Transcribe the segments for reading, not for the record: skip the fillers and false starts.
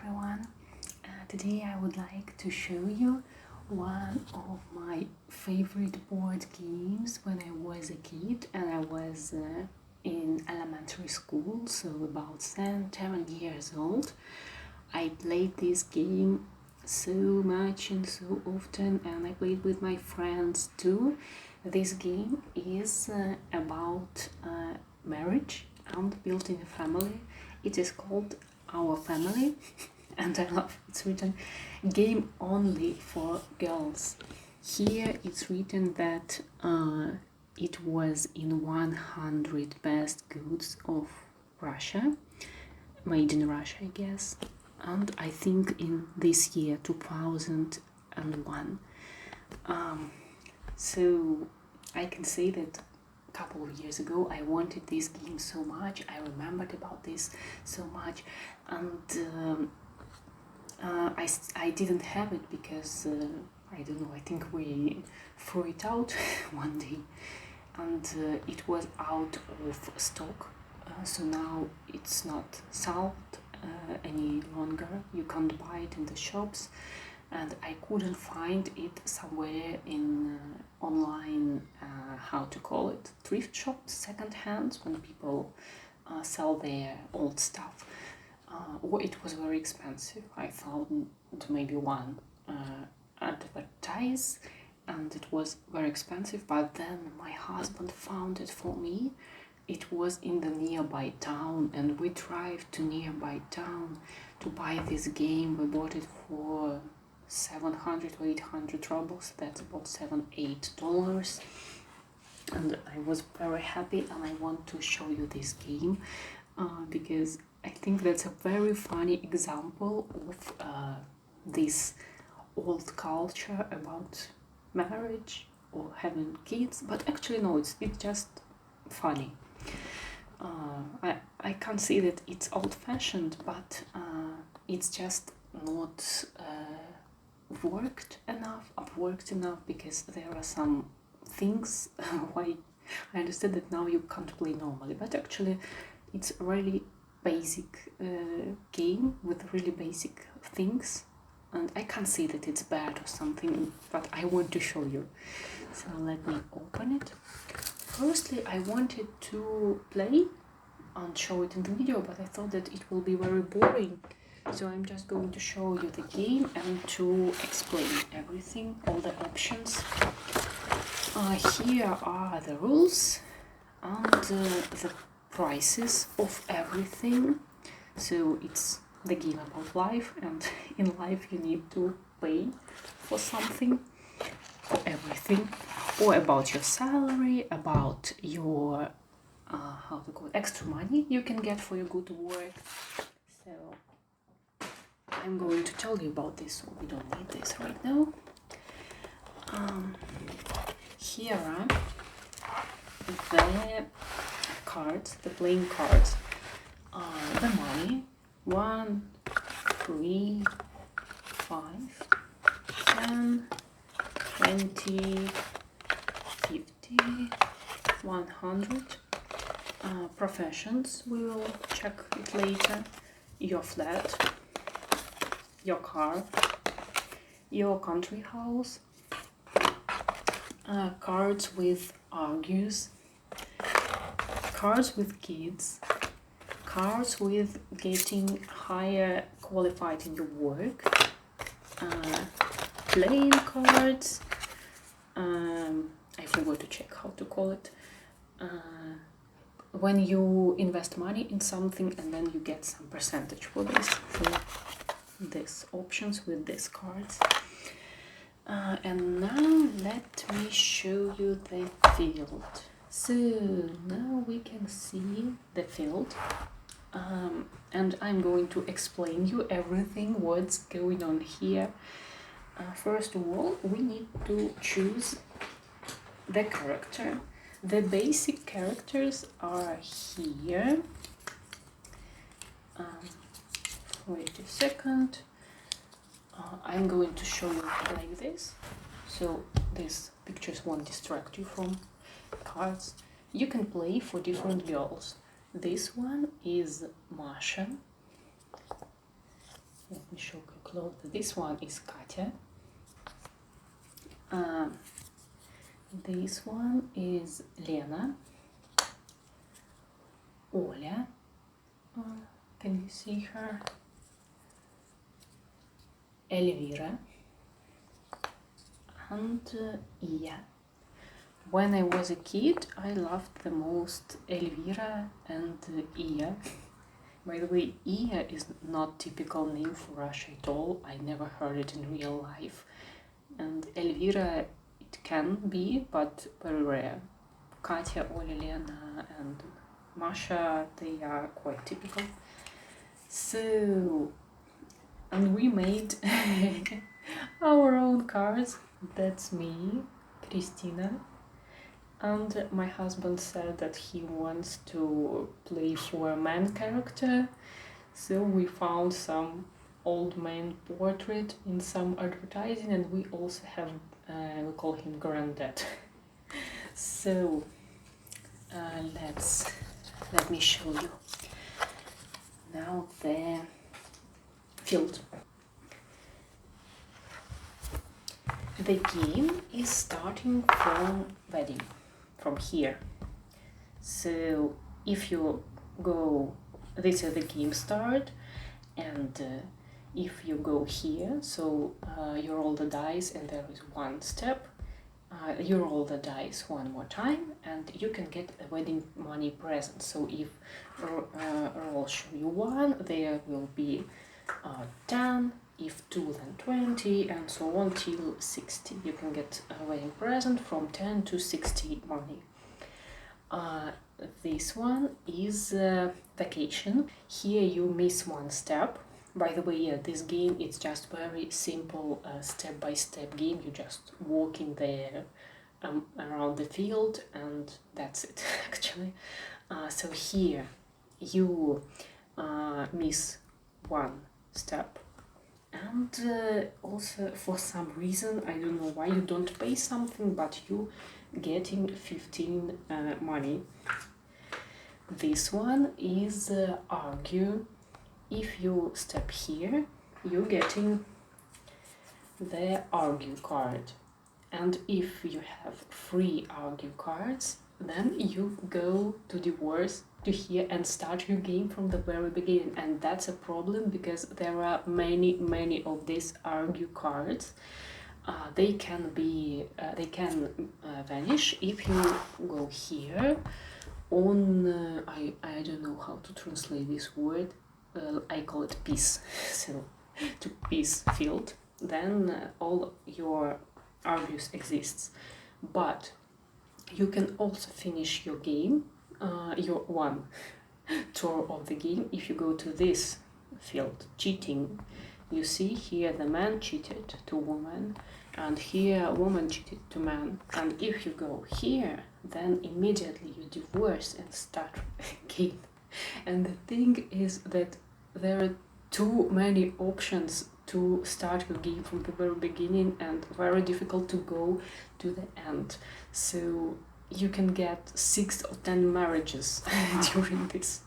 everyone. Today I would like to show you one of my favorite board games when I was a kid and I was in elementary school, so about 10 years old. I played this game so much and so often, and I played with my friends too. This game is about marriage and building a family. It is called Our Family and I love it's written game only for girls. Here it's written that it was in 100 best goods of Russia, made in Russia I guess, and I think in this year 2001. So I can say that a couple of years ago I wanted this game so much, I remembered about this so much, and I didn't have it because I don't know, I think we threw it out one day and it was out of stock, so now it's not sold any longer. You can't buy it in the shops, and I couldn't find it somewhere in online, how to call it, thrift shops, second hands, when people sell their old stuff. Or it was very expensive. I found maybe one advertise and it was very expensive, but then my husband found it for me. It was in the nearby town and we drive to nearby town to buy this game. We bought it for 700 or 800 rubles, that's about $7-8, and I was very happy, and I want to show you this game because I think that's a very funny example of this old culture about marriage or having kids, but actually no, it's just funny. I can't say that it's old-fashioned, but it's just not upworked enough, because there are some things why I understand that now you can't play normally, but actually it's a really basic game with really basic things, and I can't say that it's bad or something, but I want to show you. So let me open it. Firstly, I wanted to play and show it in the video, but I thought that it will be very boring. So I'm just going to show you the game and to explain everything, all the options. Here are the rules and the prices of everything. So it's the game about life, and in life you need to pay for something, for everything, or about your salary, about your how to call it, extra money you can get for your good work. So I'm going to tell you about this, so we don't need this right now. Here are the cards, the playing cards. The money: 1, 3, 5, 10, 20, 50, 100. Professions, we will check it later. Your flat, your car, your country house, cards with argues, cards with kids, cards with getting higher qualified in your work, playing cards, I forgot to check how to call it, when you invest money in something and then you get some percentage for this. So these options with these cards. And now let me show you the field. So now we can see the field, and I'm going to explain you everything what's going on here. First of all, we need to choose the character. The basic characters are here. Wait a second. I'm going to show you like this, so these pictures won't distract you from cards. You can play for different girls. This one is Masha. clothes. This one is Katya. This one is Lena. Oля. Can you see her? Elvira. And Iya. When I was a kid, I loved the most Elvira and Iya. By the way, Iya is not typical name for Russia at all. I never heard it in real life. And Elvira, it can be, but very rare. Katya, Oля, Lena, and Masha, they are quite typical. So, and we made our own cards. That's me, Christina. And my husband said that he wants to play for a man character. So we found some old man portrait in some advertising, and we also have, we call him Granddad. So let me show you now the field. The game is starting from wedding, from here. So if you go, this is the game start, and if you go here, so you roll the dice and there is one step, you roll the dice one more time and you can get a wedding money present. So if roll show you 1, there will be 10, if 2 then 20, and so on till 60. You can get a wedding present from 10 to 60 money. This one is vacation. Here you miss one step. By the way, yeah, this game it's just very simple step-by-step game. You just walk in there around the field and that's it actually. So here you miss one step, and also for some reason, I don't know why, you don't pay something, but you getting 15 money. This one is argue. If you step here, you're getting the argue card, and if you have 3 argue cards, then you go to divorce to here and start your game from the very beginning. And that's a problem because there are many of these argue cards. They can vanish if you go here on I don't know how to translate this word. I call it peace. So to peace field, then all your argues exists. But you can also finish your game, your one tour of the game, if you go to this field, cheating. You see here the man cheated to woman, and here woman cheated to man. And if you go here, then immediately you divorce and start again. And the thing is that there are too many options to start your game from the very beginning and very difficult to go to the end. So you can get 6 or 10 marriages during this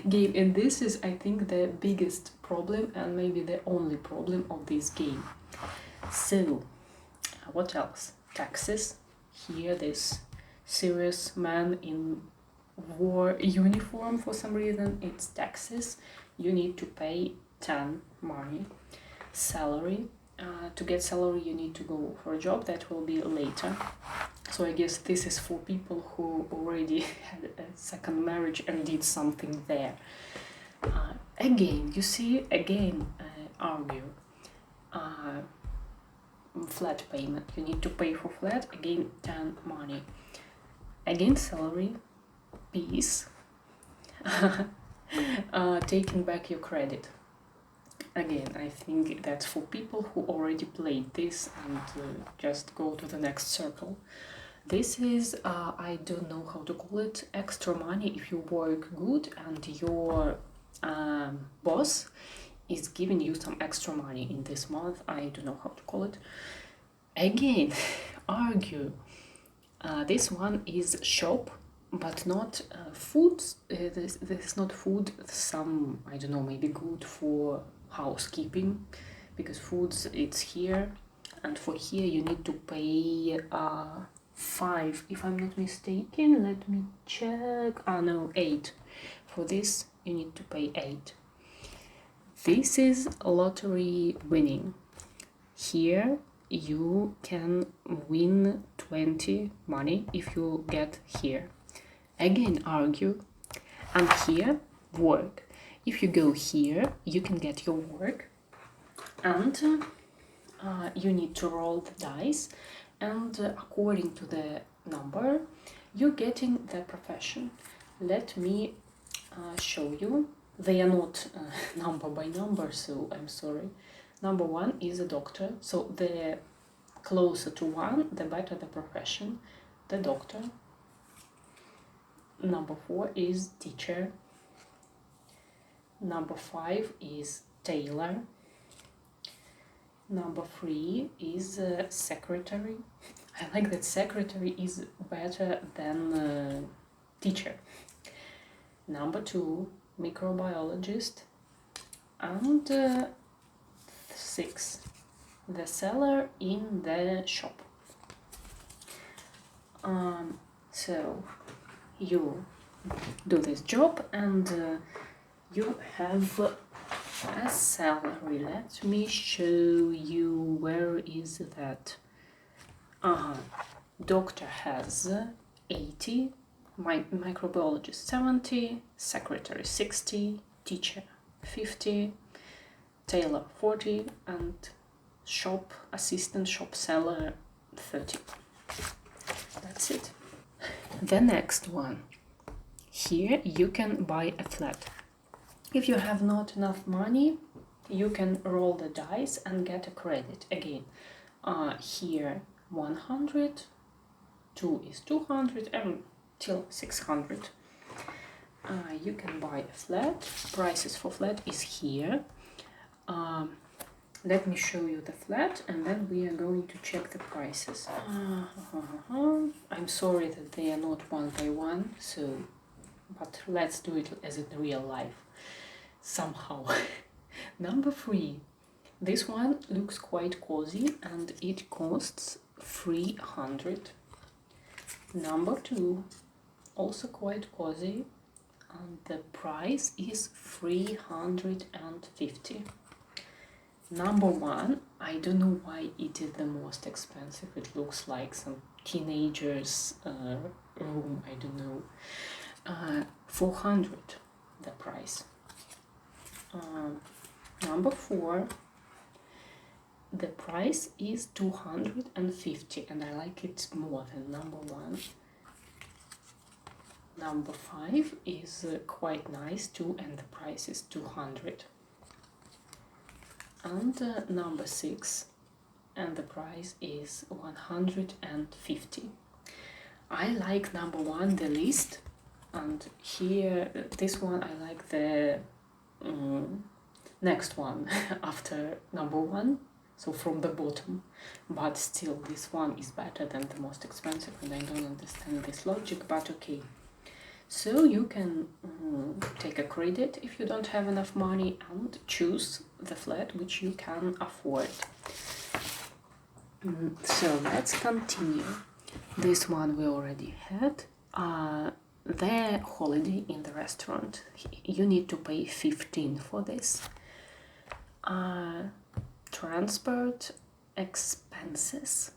game, and this is, I think, the biggest problem and maybe the only problem of this game. So what else? Taxes. Here this serious man in war uniform, for some reason it's taxes. You need to pay 10 money. Salary. To get salary you need to go for a job, that will be later. So I guess this is for people who already had a second marriage and did something there. Again, you see, again, argue. Flat payment. You need to pay for flat, again 10 money. Again salary, peace. Taking back your credit. Again, I think that's for people who already played this and just go to the next circle. This is, I don't know how to call it, extra money if you work good and your boss is giving you some extra money in this month. I don't know how to call it. Again, argue. This one is shop, but not food. This is not food. Some, I don't know, maybe good for housekeeping, because foods it's here, and for here you need to pay 5, if I'm not mistaken. Let me check. No, 8. For this you need to pay 8. This is lottery winning. Here you can win 20 money if you get here. Again, argue. And here, work. If you go here, you can get your work, and you need to roll the dice, and according to the number, you're getting the profession. Let me show you. They are not number by number, so I'm sorry. Number 1 is a doctor, so the closer to 1, the better the profession, the doctor. Number 4 is teacher. Number 5 is tailor. Number 3 is secretary. I like that secretary is better than teacher. Number 2, microbiologist. And 6, the seller in the shop. So you do this job, and you have a salary. Let me show you. Where is that? Doctor has 80, microbiologist 70, secretary 60, teacher 50, tailor 40, and shop assistant, shop seller 30. That's it. The next one. Here you can buy a flat. If you have not enough money, you can roll the dice and get a credit. Again, here 100, 2 is 200, and till 600. You can buy a flat. Prices for flat is here. Let me show you the flat, and then we are going to check the prices. I'm sorry that they are not one by one, but let's do it as in real life somehow. Number 3. This one looks quite cozy, and it costs 300. Number 2, also quite cozy, and the price is 350. Number 1, I don't know why it is the most expensive. It looks like some teenager's room, I don't know. 400, the price. Number 4, the price is 250, and I like it more than number 1. Number 5 is quite nice too, and the price is 200. And number 6, and the price is 150. I like number 1 the least, and here this one I like the next one after number 1, so from the bottom, but still this one is better than the most expensive, and I don't understand this logic, but okay. So you can take a credit if you don't have enough money and choose the flat which you can afford. So let's continue. This one we already had. The holiday in the restaurant. You need to pay 15 for this. Transport expenses.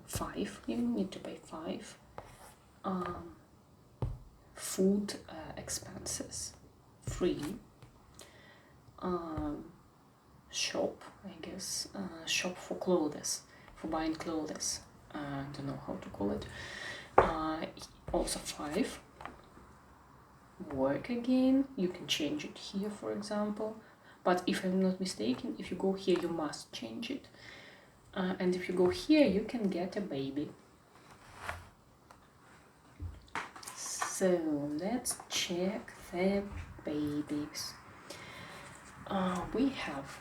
5. You need to pay 5. Food expenses 3. Shop, I guess, shop for clothes, for buying clothes. I don't know how to call it. Also 5. Work again. You can change it here, for example. But if I'm not mistaken, if you go here, you must change it. And if you go here, you can get a baby. So let's check the babies. We have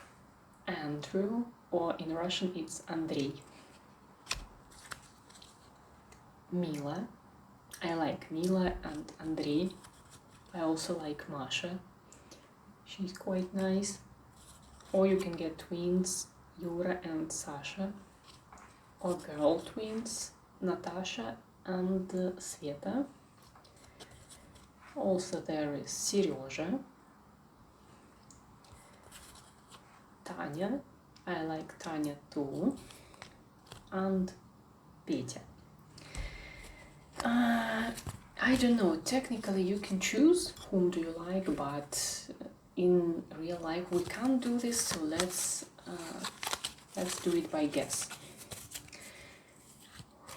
Andrew, or in Russian it's Andrei. Mila. I like Mila and Andrei. I also like Masha. She's quite nice. or you can get twins, Yura and Sasha, or girl twins, Natasha and Sveta. Also there is Serежа, Tanya, I like Tanya too, and Petya. I don't know, technically you can choose whom do you like, but in real life we can't do this, so let's do it by guess.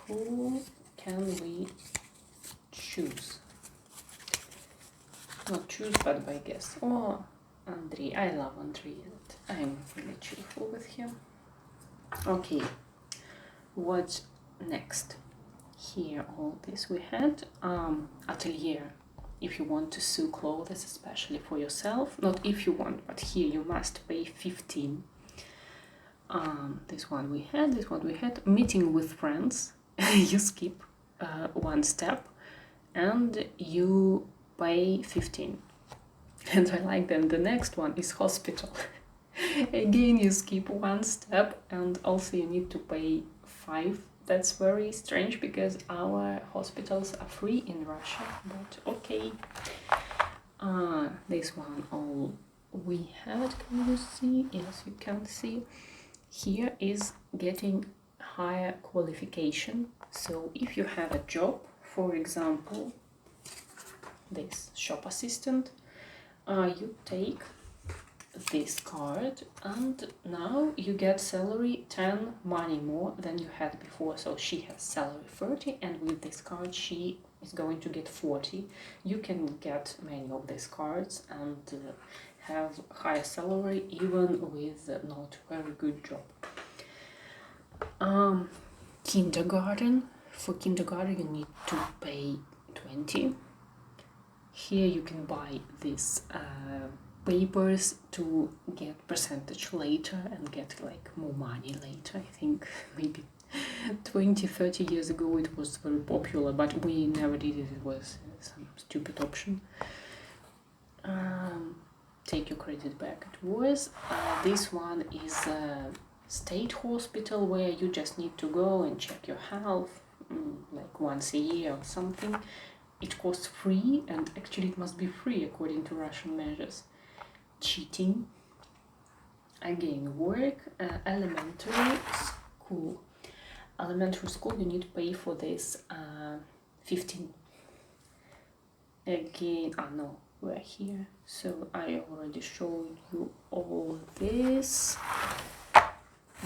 Who can we choose? Not choose, but by guess. Oh, Andrei. I love Andrei. I'm really cheerful with him. Okay, what's next? Here, all this we had. Atelier. If you want to sew clothes, especially for yourself. Not if you want, but here you must pay 15. This one we had. This one we had. Meeting with friends. You skip one step, and you pay 15. And I like them. The next one is hospital. Again, you skip one step, and also you need to pay 5. That's very strange because our hospitals are free in Russia, but okay. This one all we had. Can you see? Yes, you can see. Here is getting higher qualification. So if you have a job, for example, this shop assistant, you take this card and now you get salary 10 money more than you had before. So she has salary 30 and with this card she is going to get 40. You can get many of these cards and have higher salary even with not very good job. Kindergarten. For kindergarten you need to pay 20. Here you can buy these papers to get percentage later and get like more money later. I think maybe 20-30 years ago it was very popular, but we never did it. It was some stupid option. Take your credit back. It was this one is a state hospital where you just need to go and check your health like once a year or something. It costs free, and actually it must be free according to Russian measures. Cheating. Again, work. Elementary school. Elementary school, you need to pay for this 15. Again, no, we're here. So I already showed you all this.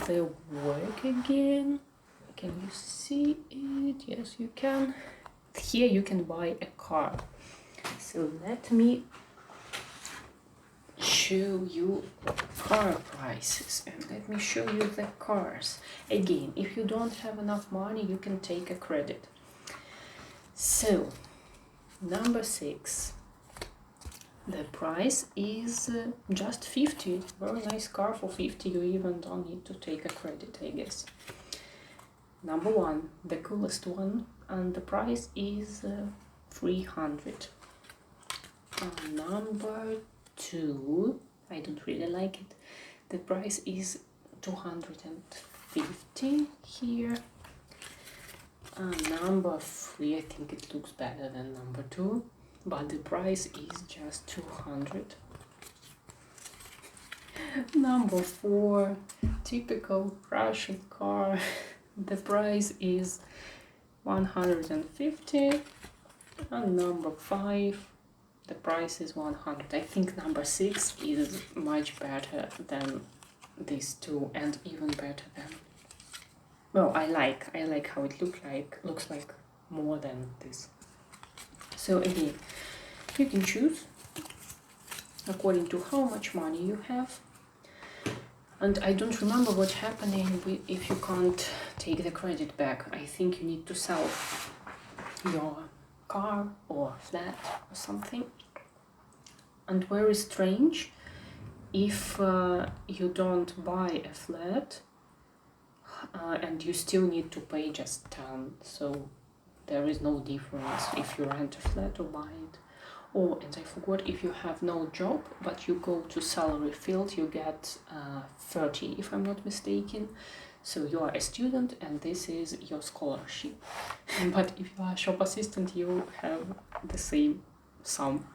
The work again. Can you see it? Yes, you can. Here you can buy a car. So let me show you car prices and let me show you the cars. Again, if you don't have enough money, you can take a credit. So, number 6. The price is just 50. Very nice car for 50. You even don't need to take a credit, I guess. Number 1, the coolest one, and the price is 300. Number 2, I don't really like it. The price is 250 here. Number 3, I think it looks better than number 2, but the price is just 200. Number 4, typical Russian car. The price is 150, and number 5, the price is 100. I think number 6 is much better than these two, and even better than. Well, I like how it looks like more than this. So again, you can choose according to how much money you have. And I don't remember what's happening if you can't take the credit back. I think you need to sell your car or flat or something. And very strange, if you don't buy a flat and you still need to pay just 10. So there is no difference if you rent a flat or buy it. Oh, and I forgot, if you have no job but you go to salary field, you get 30, if I'm not mistaken. So you are a student and this is your scholarship. But if you are a shop assistant, you have the same sum.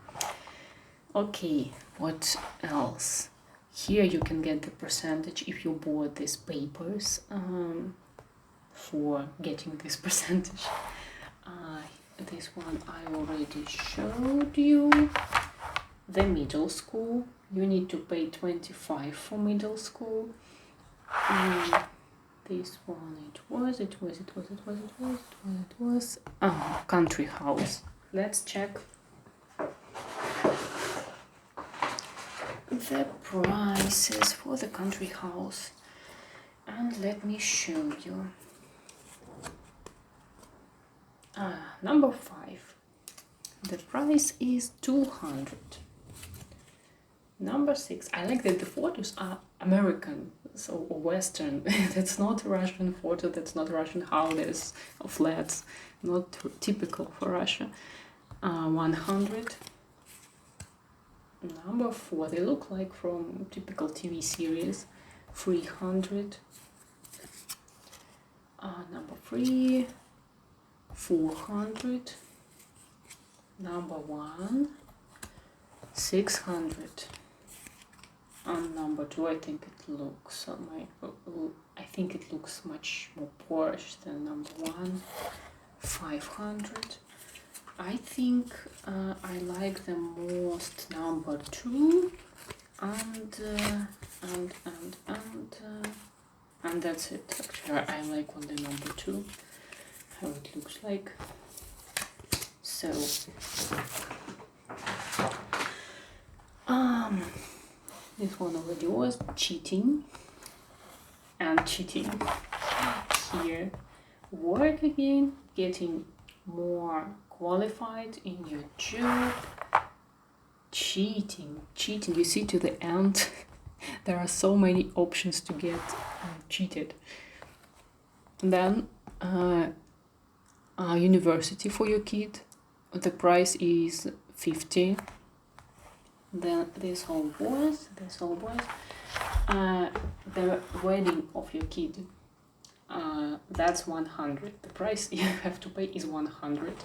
Okay, what else? Here you can get the percentage if you bought these papers for getting this percentage. This one I already showed you. The middle school, you need to pay 25 for middle school. This one, it was country house. Let's check the prices for the country house, and let me show you. Number 5, the price is 200. Number 6, I like that the photos are American, so Western. That's not Russian photo, that's not Russian houses or flats, not typical for Russia. 100. Number 4, they look like from typical TV series. 300. Number 3, 400. Number 1, 600. And number 2, I think it looks much more Porsche than number 1. 500. I think I like the most number 2, and that's it. Actually, I like only number 2, how it looks like. So this one already was cheating. Here, work again, getting more qualified in your job. Cheating, you see to the end. There are so many options to get cheated. And then university for your kid, the price is 50. Then this whole boys, the wedding of your kid, that's 100. The price you have to pay is 100.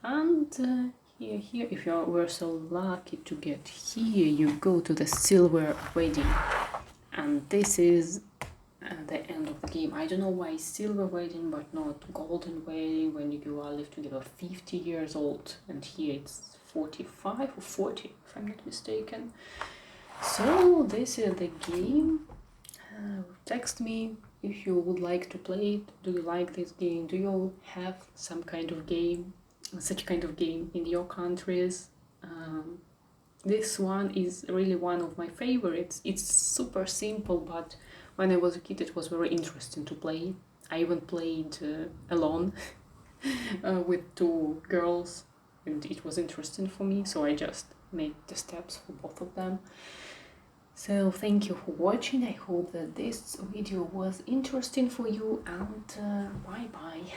And here, if you were so lucky to get here, you go to the silver wedding, and this is the end of the game. I don't know why silver wedding but not golden wedding when you are live together 50 years old, and here it's 45 or 40 if I'm not mistaken. So this is the game. Text me if you would like to play it. Do you like this game? Do you have some kind of game, such kind of game in your countries? This one is really one of my favorites. It's super simple, but when I was a kid it was very interesting to play. I even played alone with 2 girls, and it was interesting for me, so I just made the steps for both of them. So thank you for watching. I hope that this video was interesting for you, and bye bye.